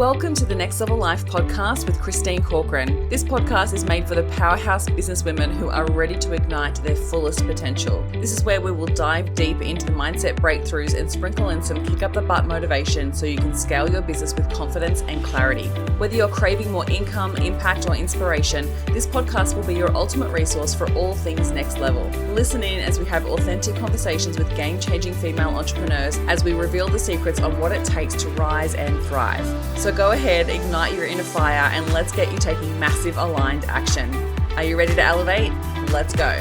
Welcome to the Next Level Life podcast with Christine Corcoran. This podcast is made for the powerhouse businesswomen who are ready to ignite their fullest potential. This is where we will dive deep into the mindset breakthroughs and sprinkle in some kick up the butt motivation so you can scale your business with confidence and clarity. Whether you're craving more income, impact, or inspiration, this podcast will be your ultimate resource for all things next level. Listen in as we have authentic conversations with game-changing female entrepreneurs as we reveal the secrets on what it takes to rise and thrive. So go ahead, ignite your inner fire, and let's get you taking massive aligned action. Are you ready to elevate? Let's go.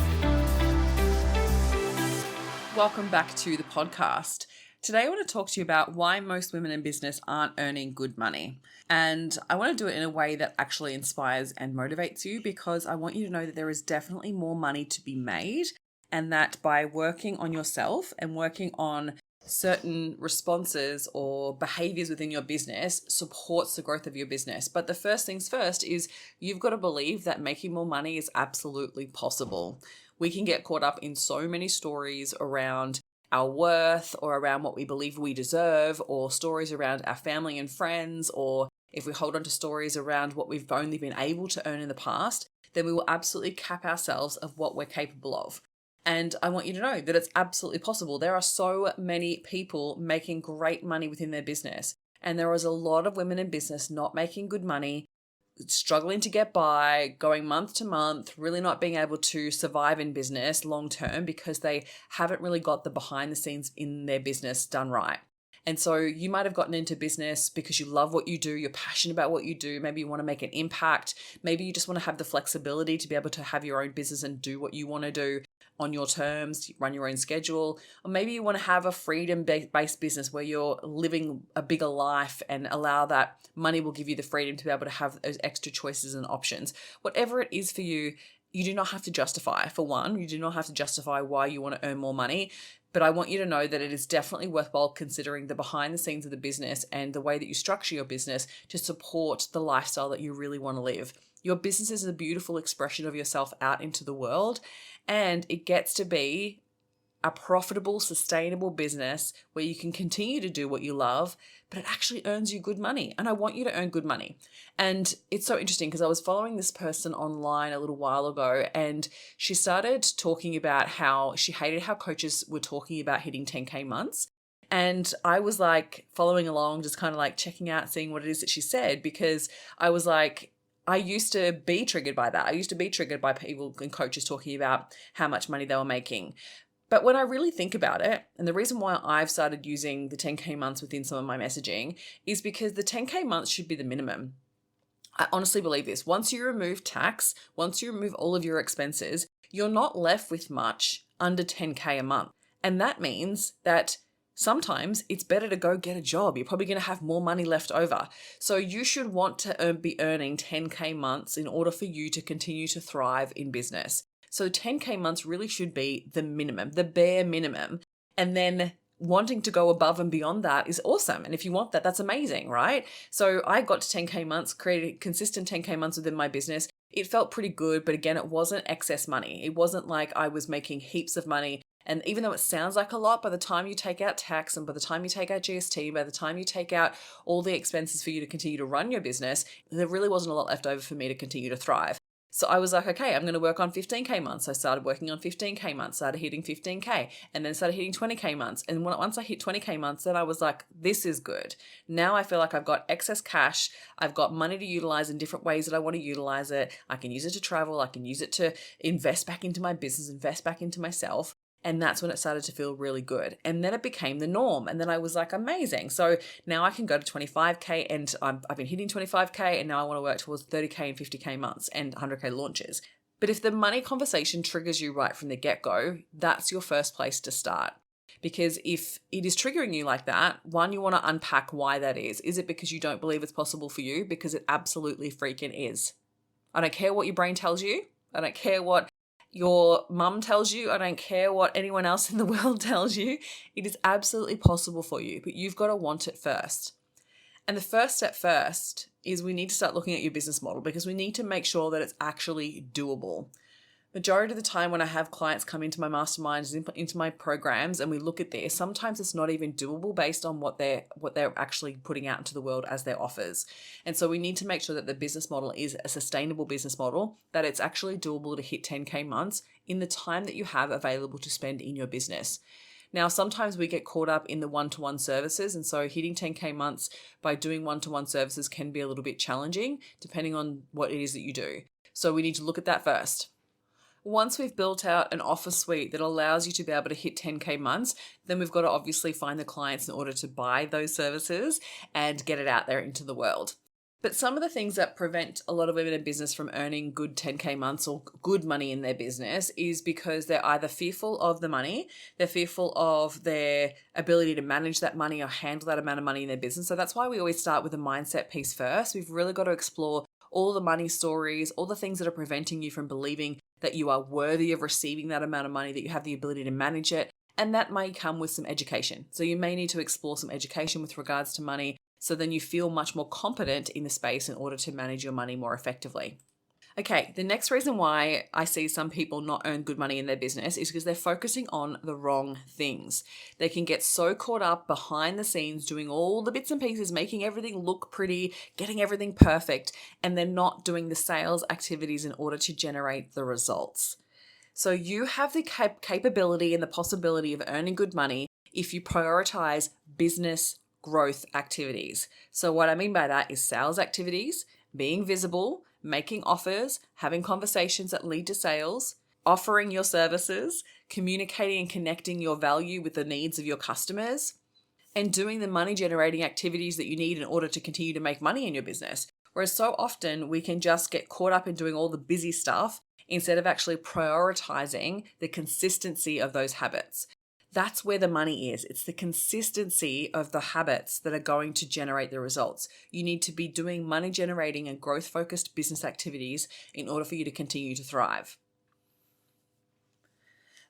Welcome back to the podcast. Today I want to talk to you about why most women in business aren't earning good money. And I want to do it in a way that actually inspires and motivates you, because I want you to know that there is definitely more money to be made, and that by working on yourself and working on certain responses or behaviors within your business supports the growth of your business. But the first things first is you've got to believe that making more money is absolutely possible. We can get caught up in so many stories around our worth or around what we believe we deserve, or stories around our family and friends, or if we hold on to stories around what we've only been able to earn in the past, then we will absolutely cap ourselves of what we're capable of. And I want you to know that it's absolutely possible. There are so many people making great money within their business. And there is a lot of women in business not making good money, struggling to get by, going month to month, really not being able to survive in business long term because they haven't really got the behind the scenes in their business done right. And so you might have gotten into business because you love what you do, you're passionate about what you do, maybe you want to make an impact, maybe you just want to have the flexibility to be able to have your own business and do what you want to do on your terms, run your own schedule, or maybe you want to have a freedom-based business where you're living a bigger life and allow that money will give you the freedom to be able to have those extra choices and options. Whatever it is for you, you do not have to justify. For one, you do not have to justify why you want to earn more money. But I want you to know that it is definitely worthwhile considering the behind the scenes of the business and the way that you structure your business to support the lifestyle that you really want to live. Your business is a beautiful expression of yourself out into the world, and it gets to be a profitable, sustainable business where you can continue to do what you love, but it actually earns you good money. And I want you to earn good money. And it's so interesting because I was following this person online a little while ago, and she started talking about how she hated how coaches were talking about hitting 10K months. And I was like following along, just kind of like checking out, seeing what it is that she said, because I was like, I used to be triggered by that. I used to be triggered by people and coaches talking about how much money they were making. But when I really think about it, and the reason why I've started using the 10K months within some of my messaging is because the 10K months should be the minimum. I honestly believe this. Once you remove tax, once you remove all of your expenses, you're not left with much under 10K a month. And that means that sometimes it's better to go get a job. You're probably going to have more money left over. So you should want to be earning 10K months in order for you to continue to thrive in business. So 10K months really should be the minimum, the bare minimum. And then wanting to go above and beyond that is awesome. And if you want that, that's amazing, right? So I got to 10K months, created consistent 10K months within my business. It felt pretty good, but again, it wasn't excess money. It wasn't like I was making heaps of money. And even though it sounds like a lot, by the time you take out tax and by the time you take out GST, by the time you take out all the expenses for you to continue to run your business, there really wasn't a lot left over for me to continue to thrive. So I was like, okay, I'm going to work on 15K months. I started working on 15K months, started hitting 15K, and then started hitting 20K months. And once I hit 20K months, then I was like, this is good. Now I feel like I've got excess cash. I've got money to utilize in different ways that I want to utilize it. I can use it to travel. I can use it to invest back into my business, invest back into myself. And that's when it started to feel really good. And then it became the norm. And then I was like, amazing. So now I can go to 25K, and I've been hitting 25K, and now I want to work towards 30K and 50K months and 100K launches. But if the money conversation triggers you right from the get-go, that's your first place to start. Because if it is triggering you like that, one, you want to unpack why that is. Is it because you don't believe it's possible for you? Because it absolutely freaking is. I don't care what your brain tells you. I don't care what your mum tells you. I don't care what anyone else in the world tells you. It is absolutely possible for you, but you've got to want it first. And the first step first is we need to start looking at your business model, because we need to make sure that it's actually doable. Majority of the time when I have clients come into my masterminds, into my programs, and we look at this, sometimes it's not even doable based on what they're actually putting out into the world as their offers. And so we need to make sure that the business model is a sustainable business model, that it's actually doable to hit 10K months in the time that you have available to spend in your business. Now, sometimes we get caught up in the one-to-one services, and so hitting 10K months by doing one-to-one services can be a little bit challenging depending on what it is that you do. So we need to look at that first. Once we've built out an offer suite that allows you to be able to hit 10K months, then we've got to obviously find the clients in order to buy those services and get it out there into the world. But some of the things that prevent a lot of women in business from earning good 10K months or good money in their business is because they're either fearful of the money, they're fearful of their ability to manage that money or handle that amount of money in their business. So that's why we always start with a mindset piece first. We've really got to explore all the money stories, all the things that are preventing you from believing that you are worthy of receiving that amount of money, that you have the ability to manage it. And that may come with some education. So you may need to explore some education with regards to money, so then you feel much more competent in the space in order to manage your money more effectively. Okay, the next reason why I see some people not earn good money in their business is because they're focusing on the wrong things. They can get so caught up behind the scenes doing all the bits and pieces, making everything look pretty, getting everything perfect, and they're not doing the sales activities in order to generate the results. So you have the capability and the possibility of earning good money if you prioritize business growth activities. So what I mean by that is sales activities, being visible, making offers, having conversations that lead to sales, offering your services, communicating and connecting your value with the needs of your customers, and doing the money generating activities that you need in order to continue to make money in your business. Whereas so often we can just get caught up in doing all the busy stuff instead of actually prioritizing the consistency of those habits. That's where the money is. It's the consistency of the habits that are going to generate the results. You need to be doing money generating and growth focused business activities in order for you to continue to thrive.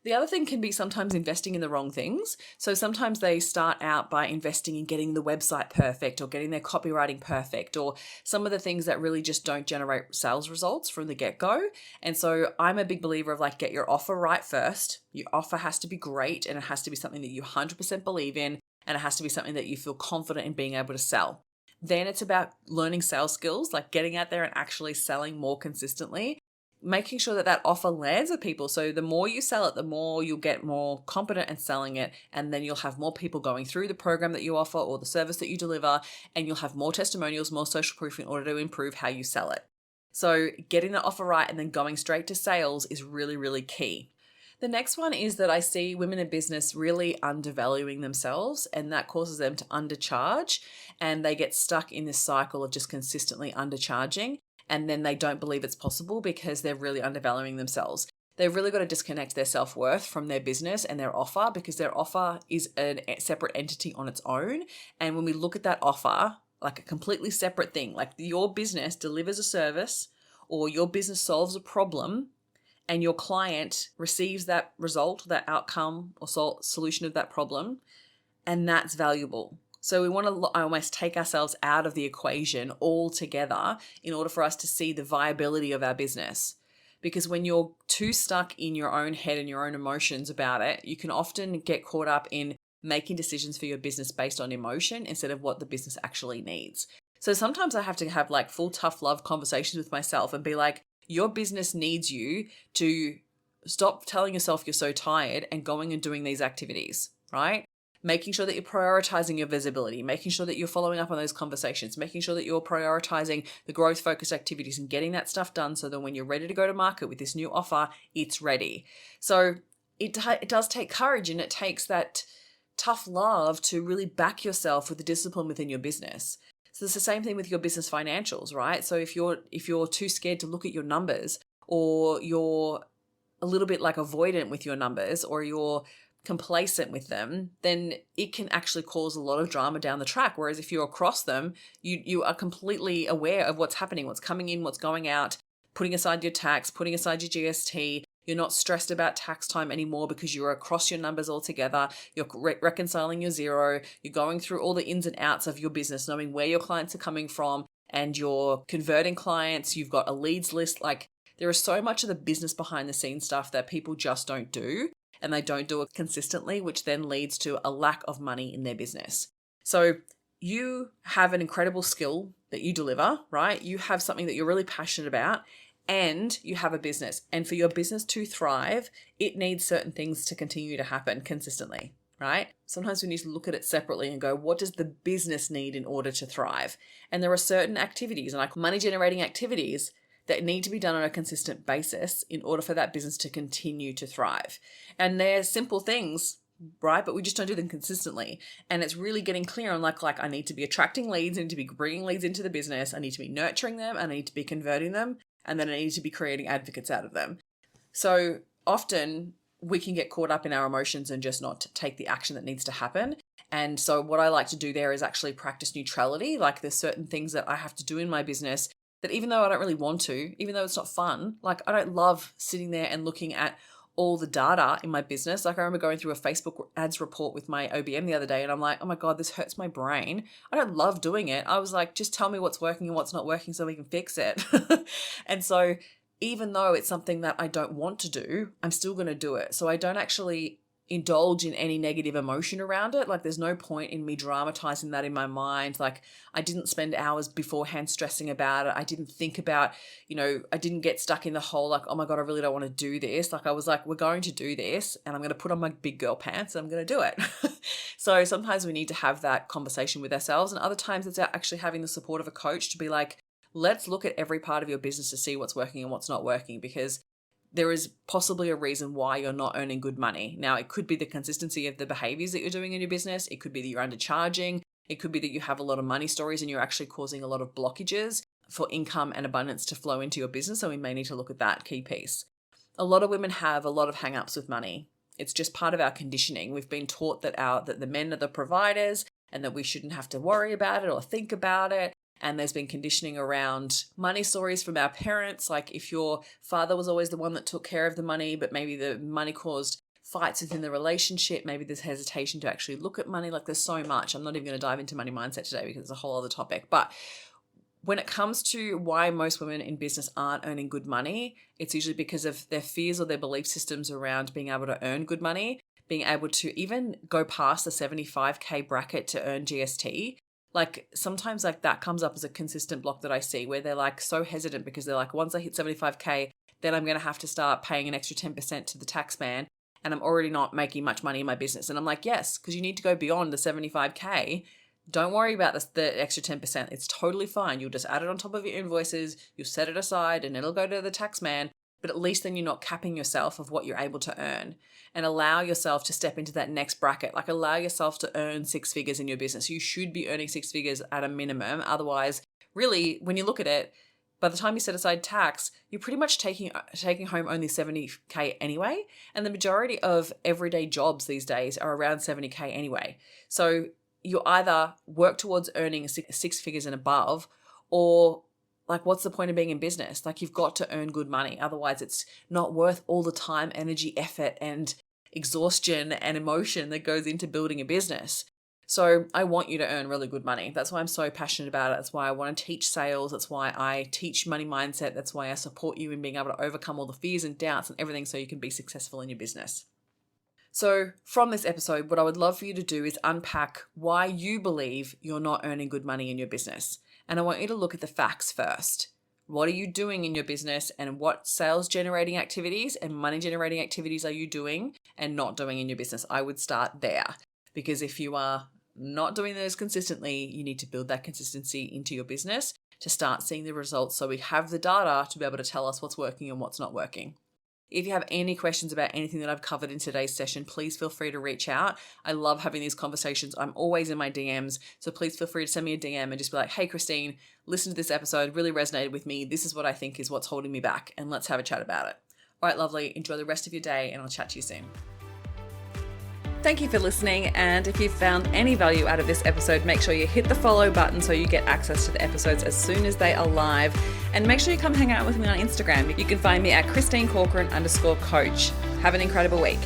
The other thing can be sometimes investing in the wrong things. So sometimes they start out by investing in getting the website perfect or getting their copywriting perfect, or some of the things that really just don't generate sales results from the get-go. And so I'm a big believer of get your offer right first. Your offer has to be great, and it has to be something that you 100% believe in, and it has to be something that you feel confident in being able to sell. Then it's about learning sales skills, like getting out there and actually selling more consistently, making sure that that offer lands with people. So the more you sell it, the more you'll get more competent in selling it. And then you'll have more people going through the program that you offer or the service that you deliver. And you'll have more testimonials, more social proof in order to improve how you sell it. So getting the offer right and then going straight to sales is really, really key. The next one is that I see women in business really undervaluing themselves, and that causes them to undercharge, and they get stuck in this cycle of just consistently undercharging. And then they don't believe it's possible because they're really undervaluing themselves. They've really got to disconnect their self-worth from their business and their offer, because their offer is a separate entity on its own. And when we look at that offer, like a completely separate thing, like your business delivers a service or your business solves a problem and your client receives that result, that outcome or solution of that problem, and that's valuable. So we want to almost take ourselves out of the equation altogether in order for us to see the viability of our business. Because when you're too stuck in your own head and your own emotions about it, you can often get caught up in making decisions for your business based on emotion instead of what the business actually needs. So sometimes I have to have full tough love conversations with myself and be like, your business needs you to stop telling yourself you're so tired and going and doing these activities, right? Making sure that you're prioritizing your visibility, making sure that you're following up on those conversations, making sure that you're prioritizing the growth focused activities and getting that stuff done so that when you're ready to go to market with this new offer, it's ready. So it does take courage, and it takes that tough love to really back yourself with the discipline within your business. So it's the same thing with your business financials, right? So if you're too scared to look at your numbers, or you're a little bit avoidant with your numbers, or you're complacent with them, then it can actually cause a lot of drama down the track. Whereas if you're across them, you are completely aware of what's happening, what's coming in, what's going out, putting aside your tax, putting aside your GST. You're not stressed about tax time anymore because you're across your numbers altogether. You're reconciling your zero. You're going through all the ins and outs of your business, knowing where your clients are coming from, and you're converting clients. You've got a leads list. There is so much of the business behind the scenes stuff that people just don't do, and they don't do it consistently, which then leads to a lack of money in their business. So you have an incredible skill that you deliver, right? You have something that you're really passionate about, and you have a business. And for your business to thrive, it needs certain things to continue to happen consistently, right? Sometimes we need to look at it separately and go, what does the business need in order to thrive? And there are certain activities, and like money generating activities, that need to be done on a consistent basis in order for that business to continue to thrive. And they're simple things, right? But we just don't do them consistently. And it's really getting clear on like I need to be attracting leads, I need to be bringing leads into the business, I need to be nurturing them, I need to be converting them, and then I need to be creating advocates out of them. So often we can get caught up in our emotions and just not take the action that needs to happen. And so what I like to do there is actually practice neutrality. Like there's certain things that I have to do in my business that even though I don't really want to, even though it's not fun, like I don't love sitting there and looking at all the data in my business. Like I remember going through a Facebook ads report with my OBM the other day and I'm like, oh my God, this hurts my brain. I don't love doing it. I was like, just tell me what's working and what's not working so we can fix it. And so even though it's something that I don't want to do, I'm still going to do it. So I don't actually indulge in any negative emotion around it. Like there's no point in me dramatizing that in my mind. Like I didn't spend hours beforehand stressing about it. I didn't think about, I didn't get stuck in the whole like, oh my God, I really don't want to do this. Like I was like, we're going to do this and I'm going to put on my big girl pants and I'm going to do it. So sometimes we need to have that conversation with ourselves, and other times it's actually having the support of a coach to be like, let's look at every part of your business to see what's working and what's not working, because there is possibly a reason why you're not earning good money. Now, it could be the consistency of the behaviors that you're doing in your business. It could be that you're undercharging. It could be that you have a lot of money stories and you're actually causing a lot of blockages for income and abundance to flow into your business. So we may need to look at that key piece. A lot of women have a lot of hang-ups with money. It's just part of our conditioning. We've been taught that the men are the providers and that we shouldn't have to worry about it or think about it. And there's been conditioning around money stories from our parents. Like if your father was always the one that took care of the money, but maybe the money caused fights within the relationship, maybe there's hesitation to actually look at money. Like there's so much. I'm not even going to dive into money mindset today because it's a whole other topic. But when it comes to why most women in business aren't earning good money, it's usually because of their fears or their belief systems around being able to earn good money, being able to even go past the 75K bracket to earn GST. Like sometimes like that comes up as a consistent block that I see where they're like so hesitant because they're like, once I hit 75K, then I'm going to have to start paying an extra 10% to the tax man and I'm already not making much money in my business. And I'm like, yes, because you need to go beyond the 75K. Don't worry about the extra 10%. It's totally fine. You'll just add it on top of your invoices. You'll set it aside and it'll go to the tax man. But at least then you're not capping yourself of what you're able to earn, and allow yourself to step into that next bracket. Like allow yourself to earn 6 figures in your business. You should be earning 6 figures at a minimum. Otherwise, really, when you look at it, by the time you set aside tax, you're pretty much taking home only 70K anyway. And the majority of everyday jobs these days are around 70K anyway. So you either work towards earning 6 figures and above, or like, what's the point of being in business? Like, you've got to earn good money. Otherwise, it's not worth all the time, energy, effort, and exhaustion and emotion that goes into building a business. So I want you to earn really good money. That's why I'm so passionate about it. That's why I want to teach sales. That's why I teach money mindset. That's why I support you in being able to overcome all the fears and doubts and everything so you can be successful in your business. So from this episode, what I would love for you to do is unpack why you believe you're not earning good money in your business. And I want you to look at the facts first. What are you doing in your business, and what sales generating activities and money generating activities are you doing and not doing in your business? I would start there, because if you are not doing those consistently, you need to build that consistency into your business to start seeing the results so we have the data to be able to tell us what's working and what's not working. If you have any questions about anything that I've covered in today's session, please feel free to reach out. I love having these conversations. I'm always in my DMs, so please feel free to send me a DM and just be like, hey, Christine, listen to this episode, really resonated with me. This is what I think is what's holding me back, and let's have a chat about it. All right, lovely. Enjoy the rest of your day, and I'll chat to you soon. Thank you for listening, and if you've found any value out of this episode, make sure you hit the follow button so you get access to the episodes as soon as they are live, and make sure you come hang out with me on Instagram. You can find me at ChristineCorcoran_coach. Have an incredible week.